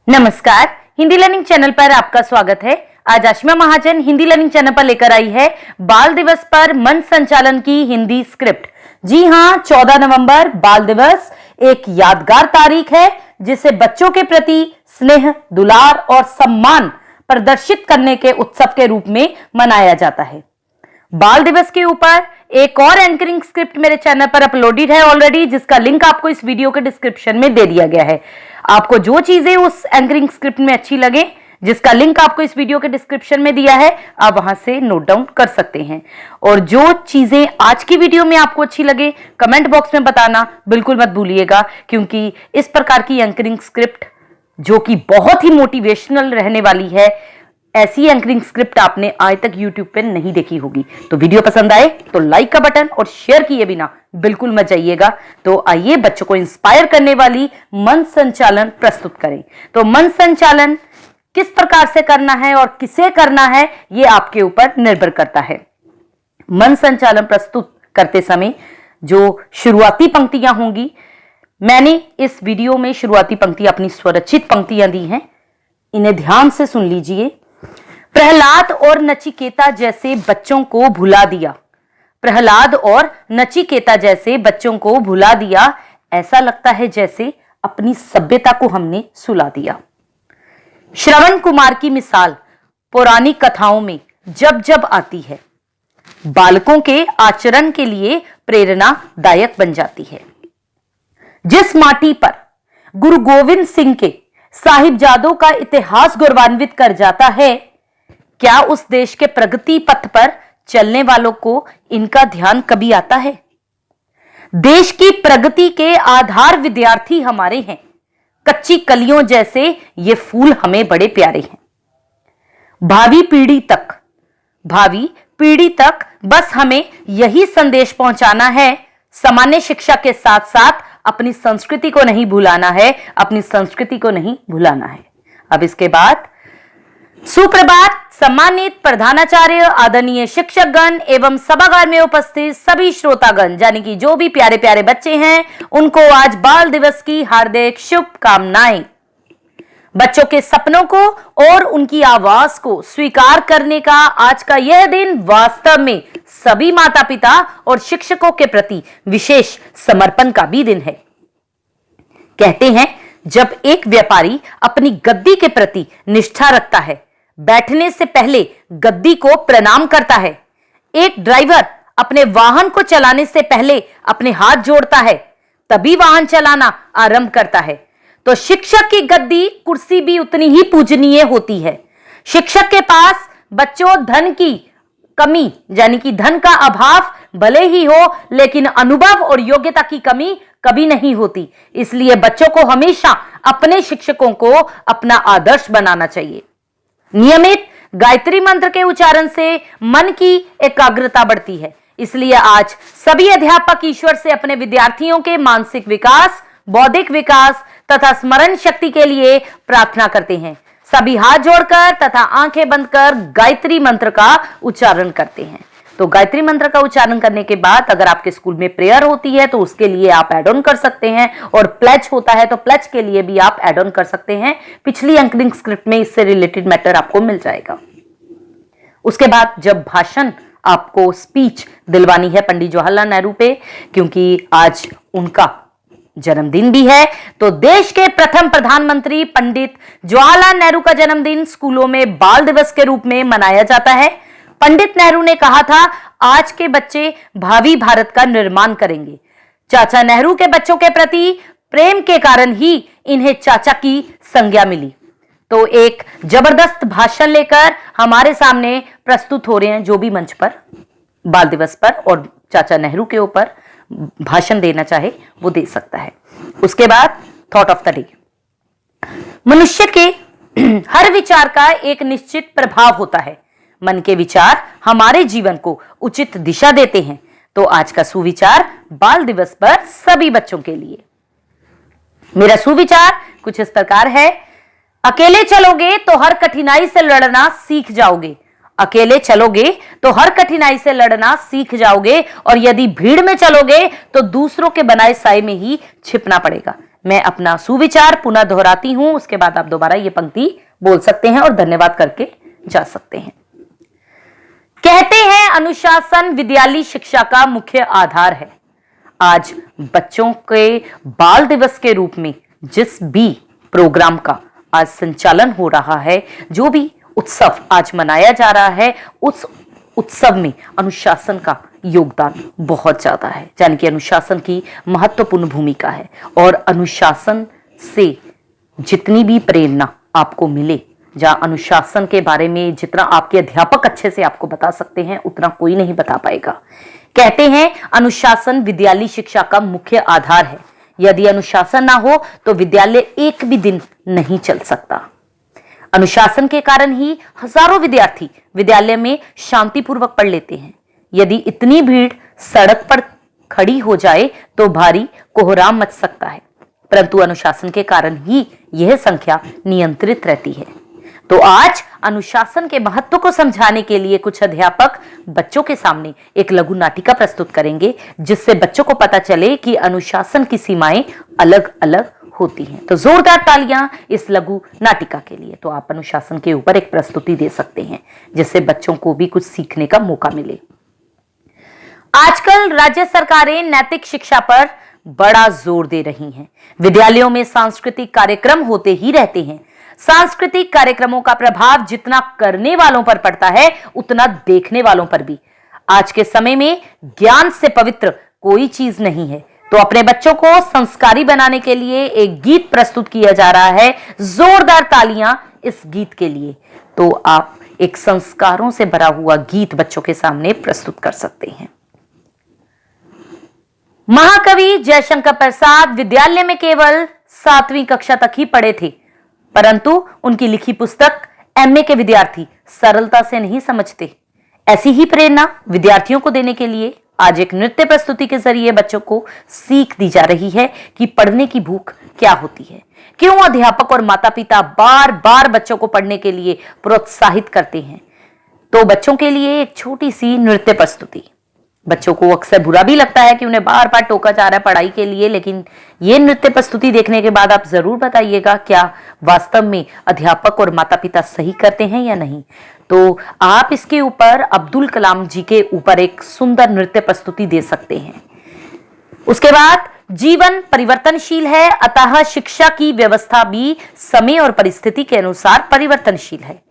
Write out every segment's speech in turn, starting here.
नमस्कार, Hindi learning channel पर आपका स्वागत है। आज आशिमा महाजन हिंदी लर्निंग चैनल पर लेकर आई है बाल दिवस पर मन संचालन की हिंदी स्क्रिप्ट। जी हां, 14 नवंबर बाल दिवस एक यादगार तारीख है जिसे बच्चों के प्रति स्नेह, दुलार और सम्मान प्रदर्शित करने के उत्सव के रूप में मनाया जाता है। बाल दिवस के ऊपर एक और एंकरिंग स्क्रिप्ट मेरे चैनल पर अपलोडेड है ऑलरेडी, जिसका लिंक आपको इस वीडियो के डिस्क्रिप्शन में दे दिया गया है। आपको जो चीजें उस एंकरिंग स्क्रिप्ट में अच्छी लगे, जिसका लिंक आपको इस वीडियो के डिस्क्रिप्शन में दिया है, आप वहां से नोट डाउन कर सकते हैं। और जो चीजें आज की वीडियो में आपको अच्छी लगे, कमेंट बॉक्स में बताना बिल्कुल मत भूलिएगा, क्योंकि इस प्रकार की एंकरिंग स्क्रिप्ट जो कि बहुत ही मोटिवेशनल रहने वाली है, ऐसी एंकरिंग स्क्रिप्ट आपने आज तक YouTube पे नहीं देखी होगी। तो वीडियो पसंद आए तो लाइक का बटन और शेयर किए बिना बिल्कुल मत जाइएगा। तो आइए बच्चों को इंस्पायर करने वाली मन संचालन प्रस्तुत करें। तो मन संचालन किस प्रकार से करना है और किसे करना है, ये आपके ऊपर निर्भर करता है। मन संचालन प्रस्तुत करते समय जो शुरुआती पंक्तियां होंगी, मैंने इस वीडियो में शुरुआती पंक्तियां अपनी स्वरचित पंक्तियां दी हैं, इन्हें ध्यान से सुन लीजिए। प्रहलाद और नचिकेता जैसे बच्चों को भुला दिया, प्रहलाद और नचिकेता जैसे बच्चों को भुला दिया, ऐसा लगता है जैसे अपनी सभ्यता को हमने सुला दिया। श्रवण कुमार की मिसाल पौराणिक कथाओं में जब जब आती है, बालकों के आचरण के लिए प्रेरणादायक बन जाती है। जिस माटी पर गुरु गोविंद सिंह के साहिबजादों का इतिहास गौरवान्वित कर जाता है, क्या उस देश के प्रगति पथ पर चलने वालों को इनका ध्यान कभी आता है? देश की प्रगति के आधार विद्यार्थी हमारे हैं, कच्ची कलियों जैसे ये फूल हमें बड़े प्यारे हैं। भावी पीढ़ी तक बस हमें यही संदेश पहुंचाना है, सामान्य शिक्षा के साथ साथ अपनी संस्कृति को नहीं भुलाना है, अपनी संस्कृति को नहीं भुलाना है। अब इसके बाद सुप्रभात सम्मानित प्रधानाचार्य, आदरणीय शिक्षकगण एवं सभागार में उपस्थित सभी श्रोतागण, यानी कि जो भी प्यारे प्यारे बच्चे हैं, उनको आज बाल दिवस की हार्दिक शुभकामनाएं। बच्चों के सपनों को और उनकी आवाज को स्वीकार करने का आज का यह दिन वास्तव में सभी माता पिता और शिक्षकों के प्रति विशेष समर्पण का भी दिन है। कहते हैं, जब एक व्यापारी अपनी गद्दी के प्रति निष्ठा रखता है, बैठने से पहले गद्दी को प्रणाम करता है, एक ड्राइवर अपने वाहन को चलाने से पहले अपने हाथ जोड़ता है, तभी वाहन चलाना आरंभ करता है, तो शिक्षक की गद्दी कुर्सी भी उतनी ही पूजनीय होती है। शिक्षक के पास बच्चों धन की कमी, यानी कि धन का अभाव भले ही हो, लेकिन अनुभव और योग्यता की कमी कभी नहीं होती। इसलिए बच्चों को हमेशा अपने शिक्षकों को अपना आदर्श बनाना चाहिए। नियमित गायत्री मंत्र के उच्चारण से मन की एकाग्रता बढ़ती है। इसलिए आज सभी अध्यापक ईश्वर से अपने विद्यार्थियों के मानसिक विकास, बौद्धिक विकास तथा स्मरण शक्ति के लिए प्रार्थना करते हैं। सभी हाथ जोड़कर तथा आंखें बंद कर गायत्री मंत्र का उच्चारण करते हैं। तो गायत्री मंत्र का उच्चारण करने के बाद अगर आपके स्कूल में प्रेयर होती है तो उसके लिए आप ऐड ऑन कर सकते हैं, और प्लेज होता है तो प्लेज के लिए भी आप ऐड ऑन कर सकते हैं। पिछली एंकरिंग स्क्रिप्ट में इससे रिलेटेड मैटर आपको मिल जाएगा। उसके बाद जब भाषण आपको स्पीच दिलवानी है पंडित जवाहरलाल नेहरू पे, क्योंकि आज उनका जन्मदिन भी है, तो देश के प्रथम प्रधानमंत्री पंडित जवाहरलाल नेहरू का जन्मदिन स्कूलों में बाल दिवस के रूप में मनाया जाता है। पंडित नेहरू ने कहा था, आज के बच्चे भावी भारत का निर्माण करेंगे। चाचा नेहरू के बच्चों के प्रति प्रेम के कारण ही इन्हें चाचा की संज्ञा मिली। तो एक जबरदस्त भाषण लेकर हमारे सामने प्रस्तुत हो रहे हैं, जो भी मंच पर बाल दिवस पर और चाचा नेहरू के ऊपर भाषण देना चाहे वो दे सकता है। उसके बाद थॉट ऑफ द डे। मनुष्य के हर विचार का एक निश्चित प्रभाव होता है। मन के विचार हमारे जीवन को उचित दिशा देते हैं। तो आज का सुविचार बाल दिवस पर सभी बच्चों के लिए। मेरा सुविचार कुछ इस प्रकार है, अकेले चलोगे तो हर कठिनाई से लड़ना सीख जाओगे। अकेले चलोगे तो हर कठिनाई से लड़ना सीख जाओगे, और यदि भीड़ में चलोगे तो दूसरों के बनाए साए में ही छिपना पड़ेगा। मैं अपना सुविचार पुनः दोहराती हूं, उसके बाद आप दोबारा ये पंक्ति बोल सकते हैं और धन्यवाद करके जा सकते हैं। कहते हैं अनुशासन विद्यालय शिक्षा का मुख्य आधार है। आज बच्चों के बाल दिवस के रूप में जिस भी प्रोग्राम का आज संचालन हो रहा है, जो भी उत्सव आज मनाया जा रहा है, उस उत्सव में अनुशासन का योगदान बहुत ज्यादा है, यानी कि अनुशासन की महत्वपूर्ण भूमिका है। और अनुशासन से जितनी भी प्रेरणा आपको मिले, जहां अनुशासन के बारे में जितना आपके अध्यापक अच्छे से आपको बता सकते हैं, उतना कोई नहीं बता पाएगा। कहते हैं अनुशासन विद्यालय शिक्षा का मुख्य आधार है। यदि अनुशासन ना हो तो विद्यालय एक भी दिन नहीं चल सकता। अनुशासन के कारण ही हजारों विद्यार्थी विद्यालय में शांतिपूर्वक पढ़ लेते हैं। यदि इतनी भीड़ सड़क पर खड़ी हो जाए तो भारी कोहराम मच सकता है, परंतु अनुशासन के कारण ही यह संख्या नियंत्रित रहती है। तो आज अनुशासन के महत्व को समझाने के लिए कुछ अध्यापक बच्चों के सामने एक लघु नाटिका प्रस्तुत करेंगे, जिससे बच्चों को पता चले कि अनुशासन की सीमाएं अलग अलग होती हैं। तो जोरदार तालियां इस लघु नाटिका के लिए। तो आप अनुशासन के ऊपर एक प्रस्तुति दे सकते हैं, जिससे बच्चों को भी कुछ सीखने का मौका मिले। आजकल राज्य सरकारें नैतिक शिक्षा पर बड़ा जोर दे रही हैं। विद्यालयों में सांस्कृतिक कार्यक्रम होते ही रहते हैं। सांस्कृतिक कार्यक्रमों का प्रभाव जितना करने वालों पर पड़ता है, उतना देखने वालों पर भी। आज के समय में ज्ञान से पवित्र कोई चीज नहीं है। तो अपने बच्चों को संस्कारी बनाने के लिए एक गीत प्रस्तुत किया जा रहा है। जोरदार तालियां इस गीत के लिए। तो आप एक संस्कारों से भरा हुआ गीत बच्चों के सामने प्रस्तुत कर सकते हैं। महाकवि जयशंकर प्रसाद विद्यालय में केवल 7वीं कक्षा तक ही पढ़े थे, परंतु उनकी लिखी पुस्तक एमए के विद्यार्थी सरलता से नहीं समझते। ऐसी ही प्रेरणा विद्यार्थियों को देने के लिए आज एक नृत्य प्रस्तुति के जरिए बच्चों को सीख दी जा रही है कि पढ़ने की भूख क्या होती है। क्यों अध्यापक और माता पिता बार बार बच्चों को पढ़ने के लिए प्रोत्साहित करते हैं। तो बच्चों के लिए एक छोटी सी नृत्य प्रस्तुति। बच्चों को अक्सर बुरा भी लगता है कि उन्हें बार बार टोका जा रहा है पढ़ाई के लिए, लेकिन ये नृत्य प्रस्तुति देखने के बाद आप जरूर बताइएगा क्या वास्तव में अध्यापक और माता पिता सही करते हैं या नहीं। तो आप इसके ऊपर अब्दुल कलाम जी के ऊपर एक सुंदर नृत्य प्रस्तुति दे सकते हैं। उसके बाद जीवन परिवर्तनशील है, अतः शिक्षा की व्यवस्था भी समय और परिस्थिति के अनुसार परिवर्तनशील है।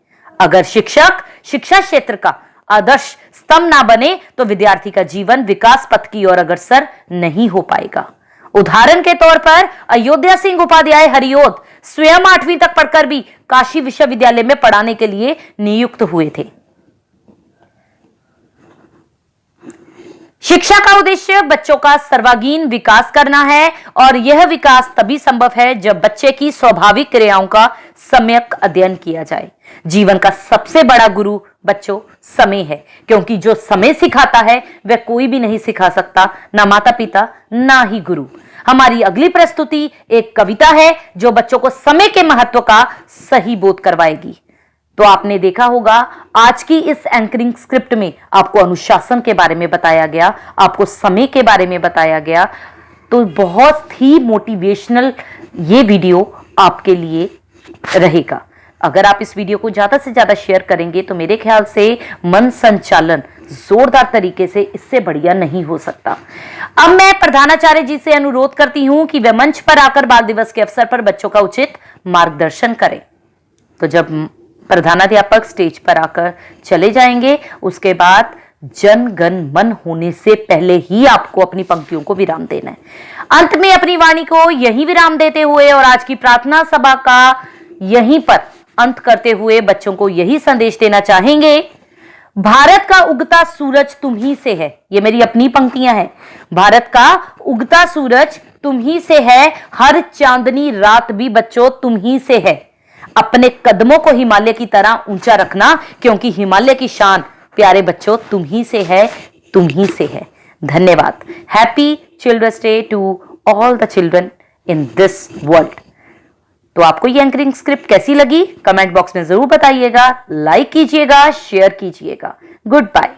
अगर शिक्षक शिक्षा क्षेत्र का आदर्श स्तंभ ना बने तो विद्यार्थी का जीवन विकास पथ की ओर अग्रसर नहीं हो पाएगा। उदाहरण के तौर पर अयोध्या सिंह उपाध्याय हरिओद स्वयं 8वीं तक पढ़कर भी काशी विश्वविद्यालय में पढ़ाने के लिए नियुक्त हुए थे। शिक्षा का उद्देश्य बच्चों का सर्वांगीण विकास करना है, और यह विकास तभी संभव है जब बच्चे की स्वाभाविक क्रियाओं का सम्यक अध्ययन किया जाए। जीवन का सबसे बड़ा गुरु बच्चों समय है, क्योंकि जो समय सिखाता है वह कोई भी नहीं सिखा सकता, ना माता पिता ना ही गुरु। हमारी अगली प्रस्तुति एक कविता है जो बच्चों को समय के महत्व का सही बोध करवाएगी। तो आपने देखा होगा आज की इस एंकरिंग स्क्रिप्ट में आपको अनुशासन के बारे में बताया गया, आपको समय के बारे में बताया गया। तो बहुत ही मोटिवेशनल ये वीडियो आपके लिए रहेगा। अगर आप इस वीडियो को ज्यादा से ज्यादा शेयर करेंगे तो मेरे ख्याल से मन संचालन जोरदार तरीके से इससे बढ़िया नहीं हो सकता। अब मैं प्रधानाचार्य जी से अनुरोध करती हूं कि वे मंच पर आकर बाल दिवस के अवसर पर बच्चों का उचित मार्गदर्शन करें। तो जब प्रधानाध्यापक स्टेज पर आकर चले जाएंगे, उसके बाद जन गण मन होने से पहले ही आपको अपनी पंक्तियों को विराम देना है। अंत में अपनी वाणी को यही विराम देते हुए और आज की प्रार्थना सभा का यहीं पर अंत करते हुए बच्चों को यही संदेश देना चाहेंगे, भारत का उगता सूरज तुम ही से है। ये मेरी अपनी पंक्तियां हैं। भारत का उगता सूरज तुम ही से है, हर चांदनी रात भी बच्चों तुम ही से है। अपने कदमों को हिमालय की तरह ऊंचा रखना, क्योंकि हिमालय की शान प्यारे बच्चों तुम ही से है, तुम ही से है। धन्यवाद। Happy children's day to all the children in this world. तो आपको ये एंकरिंग स्क्रिप्ट कैसी लगी कमेंट बॉक्स में जरूर बताइएगा, लाइक कीजिएगा, शेयर कीजिएगा। Good bye.